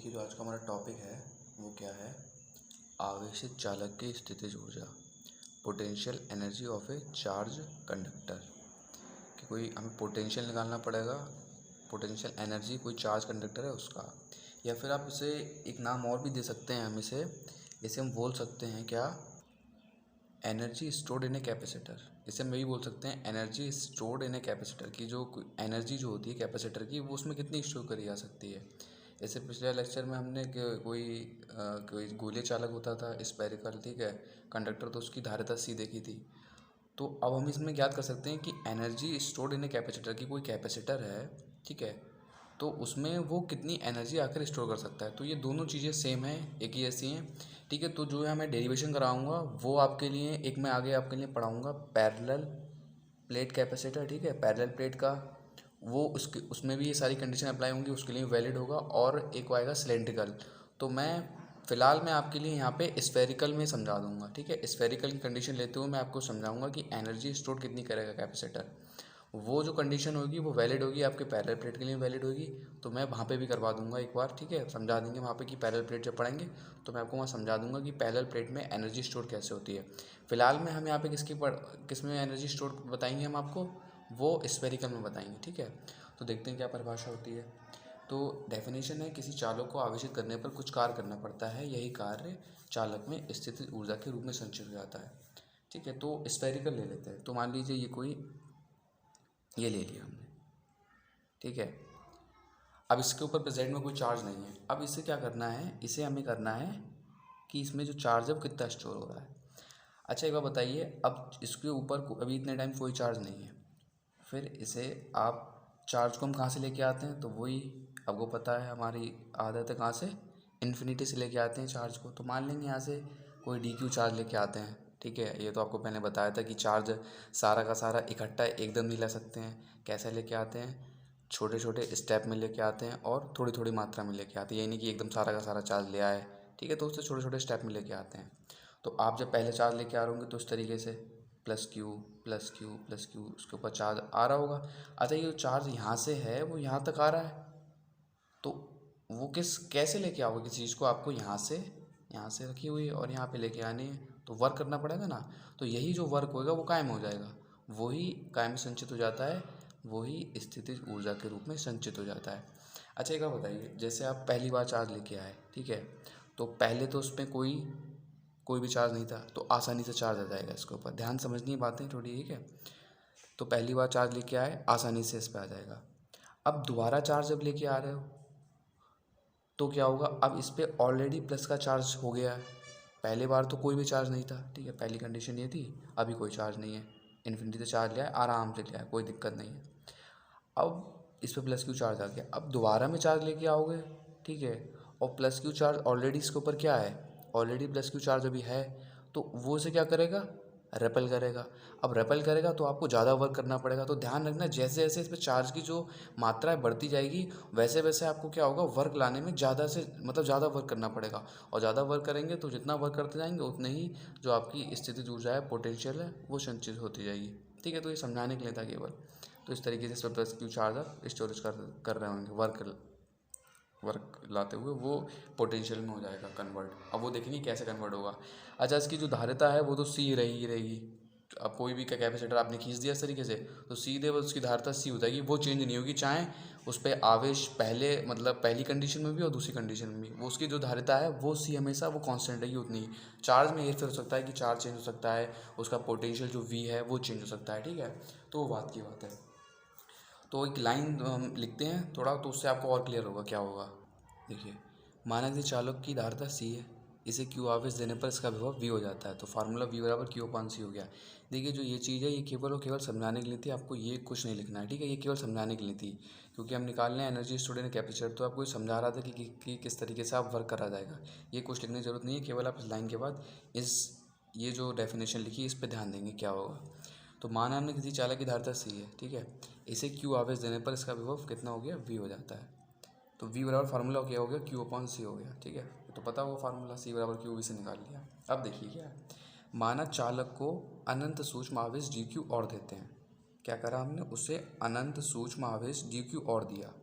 देखिए जो आज का हमारा टॉपिक है वो क्या है, आवेशित चालक की स्थितिज ऊर्जा, potential energy of A charge conductor. कि कोई हमें पोटेंशियल निकालना पड़ेगा, पोटेंशियल एनर्जी कोई चार्ज कंडक्टर है उसका, या फिर आप इसे एक नाम और भी दे सकते हैं। हम इसे हम बोल सकते हैं क्या, energy stored in a capacitor. इसे हम यही बोल सकते हैं energy stored in a capacitor की जो एनर्जी जो होती है कैपेसिटर की, वो उसमें कितनी स्टोर करी जा सकती है। जैसे पिछले लेक्चर में हमने कोई गोलीय चालक होता था स्पेरिकल, ठीक है, कंडक्टर, तो उसकी धारिता सी देखी थी। तो अब हम इसमें ज्ञात कर सकते हैं कि energy stored in a capacitor की कोई कैपेसिटर है, ठीक है, तो उसमें वो कितनी एनर्जी आकर स्टोर कर सकता है। तो ये दोनों चीज़ें सेम हैं, एक ही ऐसी हैं, ठीक है। तो जो है मैं डेरिवेशन कराऊंगा वो आपके लिए एक मैं आगे आपके लिए पढ़ाऊंगा पैरेलल प्लेट कैपेसिटर, ठीक है, पैरेलल प्लेट का, वो उसके उसमें भी ये सारी कंडीशन अप्लाई होंगी, उसके लिए वैलिड होगा। और एक आएगा सिलेंड्रिकल। तो मैं आपके लिए यहाँ पे स्फेरिकल में समझा दूंगा, ठीक है। स्फेरिकल की कंडीशन लेते हुए मैं आपको समझाऊंगा कि एनर्जी स्टोर कितनी करेगा कैपेसिटर। वो जो कंडीशन होगी वो वैलिड होगी, आपके पैरेलल प्लेट के लिए वैलिड होगी। तो मैं वहाँ पे भी करवा दूंगा एक बार, ठीक है, समझा देंगे वहाँ पे कि पैरेलल प्लेट जब पढ़ेंगे तो मैं आपको वहाँ समझा दूंगा कि पैरेलल प्लेट में एनर्जी स्टोर कैसे होती है। फिलहाल में हम यहाँ पे किस में एनर्जी स्टोर बताएंगे, हम आपको वो स्फेरिकल में बताएंगे, ठीक है। तो देखते हैं क्या परिभाषा होती है। तो डेफिनेशन है, किसी चालक को आवेशित करने पर कुछ कार्य करना पड़ता है, यही कार्य चालक में स्थितिज ऊर्जा के रूप में संचित हो जाता है, ठीक है। तो स्फेरिकल ले लेते हैं। तो मान लीजिए ये ले लिया हमने, ठीक है। अब इसके ऊपर प्रेजेंट में कोई चार्ज नहीं है। अब इसे क्या करना है, इसे हमें करना है कि इसमें जो चार्ज है वो कितना स्टोर हो रहा है। अच्छा एक बार बताइए, अब इसके ऊपर अभी इतने टाइम कोई चार्ज नहीं है, फिर इसे आप चार्ज को हम कहाँ से लेके आते हैं, तो वही आपको पता है हमारी आदत है, कहाँ से, इन्फिनिटी से लेके आते हैं चार्ज को। तो मान लेंगे यहाँ से कोई डी क्यू चार्ज लेके आते हैं, ठीक है। ये तो आपको मैंने बताया था कि चार्ज सारा का सारा इकट्ठा एकदम नहीं ले सकते हैं, कैसे लेके आते हैं, छोटे छोटे स्टेप में लेके आते हैं और थोड़ी थोड़ी मात्रा में लेके आते हैं, ये नहीं कि एकदम सारा का सारा चार्ज ले आए, ठीक है। तो उससे छोटे छोटे स्टेप में लेके आते हैं। तो आप जब पहले चार्ज लेके आ रहे होंगे तो उस तरीके से plus Q plus Q plus Q, उसके ऊपर चार्ज आ रहा होगा। अच्छा ये जो चार्ज यहाँ से है वो यहाँ तक आ रहा है, तो वो कैसे लेके आओगे किसी चीज़ को, आपको यहाँ से रखी हुई है और यहाँ पे लेके आनी है, तो वर्क करना पड़ेगा ना। तो यही जो वर्क होएगा वो कायम हो जाएगा, वही कायम संचित हो जाता है, वही स्थितिज ऊर्जा के रूप में संचित हो जाता है। अच्छा एक बात बताइए, जैसे आप पहली बार चार्ज लेके आए, ठीक है, तो पहले तो उसमें कोई भी चार्ज नहीं था, तो आसानी से चार्ज आ जाएगा इसके ऊपर, ध्यान समझनी है बातें थोड़ी, ठीक है। तो पहली बार चार्ज लेके आए, आसानी से इस पर आ जाएगा। अब दोबारा चार्ज जब लेके आ रहे हो तो क्या होगा, अब इस पर ऑलरेडी प्लस का चार्ज हो गया है, पहले बार तो कोई भी चार्ज नहीं था, ठीक है, पहली कंडीशन ये थी। अभी कोई चार्ज नहीं है, इन्फिनिटी से चार्ज लिया है, आराम से लिया है, कोई दिक्कत नहीं है। अब इस पर प्लस क्यू चार्ज आ गया, अब दोबारा में चार्ज लेके आओगे, ठीक है, और प्लस क्यू चार्ज ऑलरेडी इसके ऊपर क्या है, ऑलरेडी प्लस क्यू चार्ज अभी है, तो वो इसे क्या करेगा, रेपेल करेगा। अब रेपेल करेगा तो आपको ज़्यादा वर्क करना पड़ेगा। तो ध्यान रखना, जैसे जैसे इस पर चार्ज की जो मात्रा है बढ़ती जाएगी, वैसे वैसे आपको क्या होगा, वर्क लाने में ज़्यादा से ज़्यादा वर्क करना पड़ेगा। और ज़्यादा वर्क करेंगे तो जितना वर्क करते जाएंगे उतने ही जो आपकी स्थितिज ऊर्जा है, पोटेंशियल है, वो संचित होती जाएगी, ठीक है। तो ये समझाने के लिए था केवल। तो इस तरीके से इस पर प्लस क्यू चार्ज आप स्टोरेज कर रहे होंगे, वर्क लाते हुए वो पोटेंशियल में हो जाएगा कन्वर्ट। अब वो देखेंगे कैसे कन्वर्ट होगा। अच्छा इसकी जो धारिता है वो तो सी रहेगी। अब कोई भी कैपेसिटर आपने खींच दिया इस तरीके से, तो सीधे वो उसकी धारिता सी हो जाएगी, वो चेंज नहीं होगी, चाहे उस पर आवेश पहली कंडीशन में भी और दूसरी कंडीशन में भी, वो उसकी जो धारिता है वो सी हमेशा वो कांस्टेंट रहेगी उतनी ही। चार्ज में हेरफेर हो सकता है कि चार्ज चेंज हो सकता है, उसका पोटेंशियल जो वी है वो चेंज हो सकता है, ठीक है। तो वो बात की बात है। तो एक लाइन हम लिखते हैं थोड़ा, तो उससे आपको और क्लियर होगा क्या होगा। देखिए, माना कि चालक की धारिता सी है, इसे क्यू आवेश देने पर इसका विभव वी हो जाता है, तो फार्मूला वी बराबर क्यू अपान सी हो गया। देखिए जो ये चीज़ है ये केवल और केवल समझाने के लिए थी, आपको ये कुछ नहीं लिखना है, ठीक है, ये केवल समझाने के लिए थी, क्योंकि हम निकाल रहे हैं एनर्जी स्टोर्ड इन कैपेसिटर। तो आपको ये समझा रहा था कि किस तरीके से आप वर्क करा जाएगा। ये कुछ लिखने की जरूरत नहीं है, केवल आप इस लाइन के बाद ये जो डेफिनेशन लिखी इस पर ध्यान देंगे क्या होगा। तो माना हमने किसी चालक की धारिता सी है, ठीक है, इसे क्यू आवेश देने पर इसका विभव कितना हो गया, वी हो जाता है। तो वी बराबर फार्मूला क्या हो गया, क्यू अपॉन सी हो गया, ठीक है। तो पता वो फार्मूला सी बराबर क्यू वी से निकाल लिया। अब देखिए क्या है, माना चालक को अनंत सूक्ष्म आवेश डी क्यू और देते हैं। क्या करा हमने, उसे अनंत सूक्ष्म आवेश डी क्यू और दिया,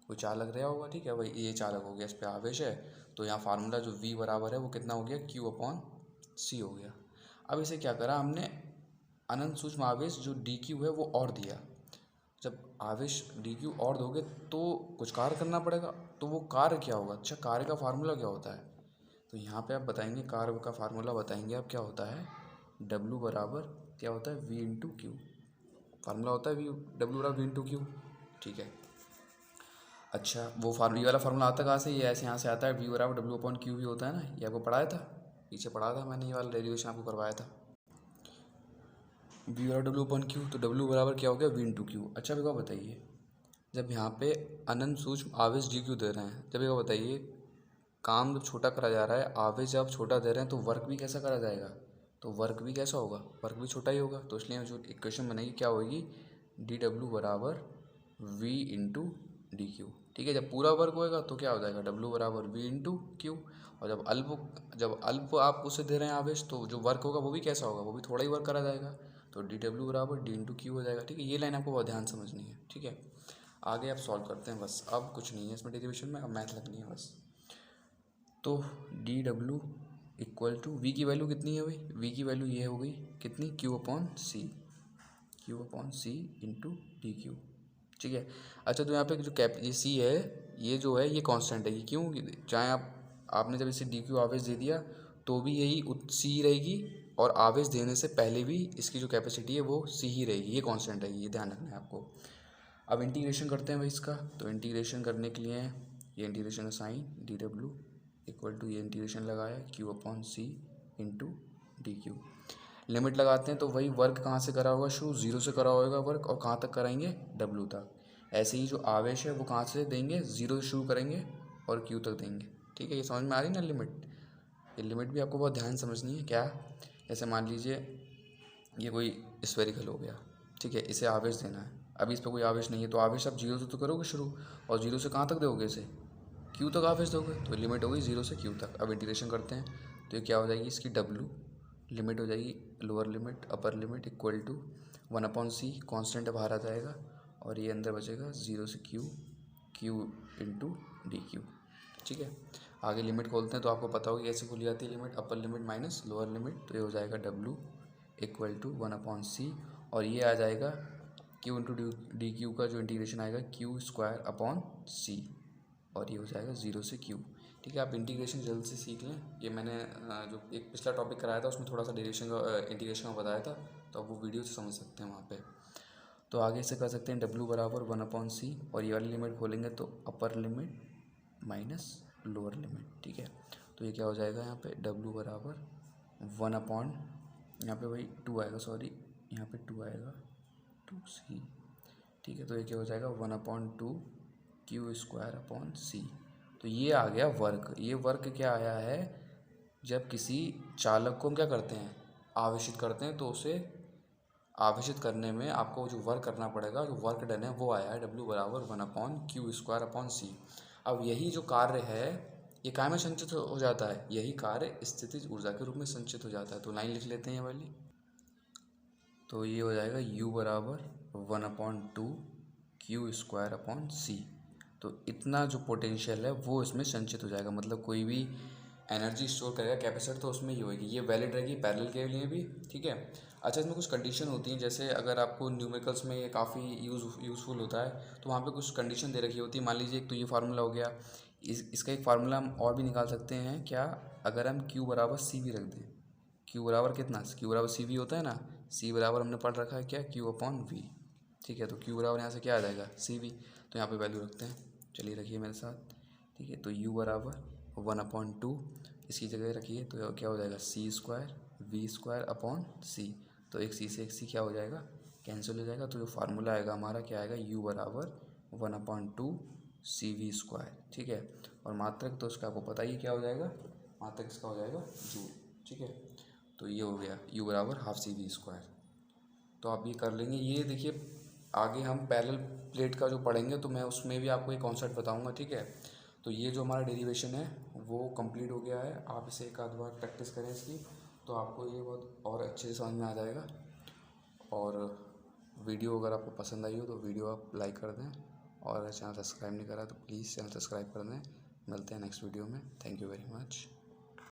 कोई चालक रहा होगा, ठीक है, वही ये चालक हो गया, इस पे आवेश है, तो यहाँ फार्मूला जो V बराबर है वो कितना हो गया, Q/C हो गया। अब इसे क्या करा हमने, अनंत सूक्ष्म आवेश जो dq है वो और दिया। जब आवेश dq और दोगे तो कुछ कार्य करना पड़ेगा, तो वो कार्य क्या होगा, अच्छा कार्य का फार्मूला क्या होता है, तो यहाँ पे आप बताएंगे कार्य का फार्मूला बताएंगे आप क्या होता है, W बराबर क्या होता है, V/Q, फार्मूला होता है W बराबर V/Q, ठीक है। अच्छा वो ये वाला फार्मूला आता कहाँ से, ये ऐसे यहाँ से आता है, V बराबर W/Q भी होता है ना, ये आपको पढ़ाया था, पीछे पढ़ाया था मैंने, ये वाला डेरिवेशन आपको करवाया था, V बराबर W/Q, तो W बराबर क्या हो गया, V/Q। अच्छा एक बात बताइए, जब यहाँ पे अनंत सूक्ष्म आवेश dq दे रहे हैं, जब एक बात बताइए, काम जब छोटा करा जा रहा है, आवेश जब छोटा दे रहे हैं, तो वर्क भी कैसा करा जाएगा, तो वर्क भी कैसा होगा, वर्क भी छोटा ही होगा, तो इसलिए जो इक्वेशन बनेगी क्या होगी, dW बराबर V/dq, ठीक है। जब पूरा वर्क होएगा तो क्या हो जाएगा, W बराबर V/Q, और जब अल्प आप उसे दे रहे हैं आवेश, तो जो वर्क होगा वो भी कैसा होगा, वो भी थोड़ा ही वर्क करा जाएगा, तो dW बराबर D/Q हो जाएगा, ठीक है। ये लाइन आपको बहुत ध्यान समझनी है, ठीक है। आगे आप सॉल्व करते हैं बस, अब कुछ नहीं है इसमें डेरिवेशन में, अब मैथ लगनी है बस। तो dW इक्वल टू V की वैल्यू कितनी है भाई, V की वैल्यू ये हो गई कितनी, Q/C, Q/C इंटू DQ, ठीक है। अच्छा तो यहाँ पे जो ये C है, ये जो है ये कांस्टेंट है, ये क्यों, चाहे आपने जब इसे DQ आवेश दे दिया तो भी यही C रहेगी, और आवेश देने से पहले भी इसकी जो कैपेसिटी है वो C ही रहेगी, ये कांस्टेंट है, ये ध्यान रखना है आपको। अब इंटीग्रेशन करते हैं भाई इसका, तो इंटीग्रेशन करने के लिए ये इंटीग्रेशन का साइन dW इक्वल टू ये इंटीग्रेशन लगाया Q/C इंटू DQ, लिमिट लगाते हैं, तो वही वर्क कहाँ से करा होगा, शुरू 0 से करा होगा वर्क, और कहाँ तक कराएंगे, W तक। ऐसे ही जो आवेश है वो कहाँ से देंगे, 0 से शुरू करेंगे और Q तक देंगे, ठीक है। ये समझ में आ रही ना लिमिट, ये लिमिट भी आपको बहुत ध्यान समझनी है। क्या, जैसे मान लीजिए ये कोई स्फेरिकल हो गया, ठीक है, इसे आवेश देना है, अभी इस पर कोई आवेश नहीं है, तो आवेश आप 0 से तो करोगे शुरू, और 0 से कहाँ तक दोगे, इसे Q तक आवेश दोगे, तो लिमिट होगी 0 से Q तक। अब इंटीग्रेशन करते हैं, तो ये क्या हो जाएगी, इसकी W लिमिट हो जाएगी, lower limit upper limit equal to 1/C, constant बाहर आ जाएगा, और ये अंदर बचेगा 0 से Q इंटू DQ, ठीक है। आगे लिमिट खोलते हैं, तो आपको पता होगी कैसे खुली जाती है limit, upper limit minus lower limit, तो ये हो जाएगा W इक्वल टू 1/C, और ये आ जाएगा Q इंटू DQ का जो इंटीग्रेशन आएगा Q² और ये हो जाएगा 0 से Q, ठीक है। आप इंटीग्रेशन जल्द से सीख लें, ये मैंने जो एक पिछला टॉपिक कराया था उसमें थोड़ा सा डेरिवेशन का इंटीग्रेशन का बताया था, तो आप वो वीडियो से समझ सकते हैं वहाँ पे। तो आगे से कर सकते हैं W बराबर 1/C, और ये वाली लिमिट खोलेंगे तो upper limit minus lower limit, ठीक है। तो ये क्या हो जाएगा, यहाँ पे W बराबर 1 यहाँ पे भाई 2 आएगा, सॉरी यहाँ पे 2 आएगा 2C, ठीक है। तो ये क्या हो जाएगा 1/2 Q²/C, तो ये आ गया वर्क। ये वर्क क्या आया है, जब किसी चालक को हम क्या करते हैं, आवेशित करते हैं, तो उसे आवेशित करने में आपको जो वर्क करना पड़ेगा, जो वर्क डन है वो आया है W बराबर 1/Q²/C। अब यही जो कार्य है ये काय में संचित हो जाता है, यही कार्य स्थितिज ऊर्जा के रूप में संचित हो जाता है। तो लाइन लिख लेते हैं ये वाली, तो ये हो जाएगा U बराबर 1/2 Q²/C, तो इतना जो पोटेंशियल है वो इसमें संचित हो जाएगा, मतलब कोई भी एनर्जी स्टोर करेगा कैपेसिटर तो उसमें ही होगी, ये वैलिड रहेगी पैरेलल के लिए भी, ठीक है। अच्छा इसमें कुछ कंडीशन होती हैं, जैसे अगर आपको न्यूमेरिकल्स में ये काफ़ी यूज़फुल होता है, तो वहाँ पे कुछ कंडीशन दे रखी होती है। मान लीजिए एक तो ये फार्मूला हो गया, इसका एक फार्मूला हम और भी निकाल सकते हैं, क्या, अगर हम Q बराबर C भी रख दें, Q बराबर कितना, Q बराबर C भी होता है ना, C बराबर हमने पढ़ रखा है क्या, Q/V, ठीक है। तो Q बराबर यहाँ से क्या आ जाएगा CV, तो यहाँ पे वैल्यू रखते हैं, चलिए रखिए मेरे साथ, ठीक है। तो U बराबर 1/2 इसकी जगह रखिए, तो क्या हो जाएगा C²V²/C, तो एक C से एक C क्या हो जाएगा, कैंसिल हो जाएगा। तो जो फार्मूला आएगा हमारा क्या आएगा, U बराबर 1/2 CV², ठीक है। और मात्रक तो उसका आपको पता ही क्या हो जाएगा, मात्रक इसका हो जाएगा जूल, ठीक है। तो ये हो गया U बराबर 1/2 CV²। तो आप ये कर लेंगे। ये देखिए आगे हम पैरेलल प्लेट का जो पढ़ेंगे तो मैं उसमें भी आपको एक कॉन्सेप्ट बताऊंगा, ठीक है। तो ये जो हमारा डेरिवेशन है वो कंप्लीट हो गया है, आप इसे एक आध बार प्रैक्टिस करें इसकी, तो आपको ये बहुत और अच्छे से समझ में आ जाएगा। और वीडियो अगर आपको पसंद आई हो तो वीडियो आप लाइक कर दें, और अगर चैनल सब्सक्राइब नहीं करा तो प्लीज़ चैनल सब्सक्राइब कर दें। मिलते हैं नेक्स्ट वीडियो में। Thank you very much.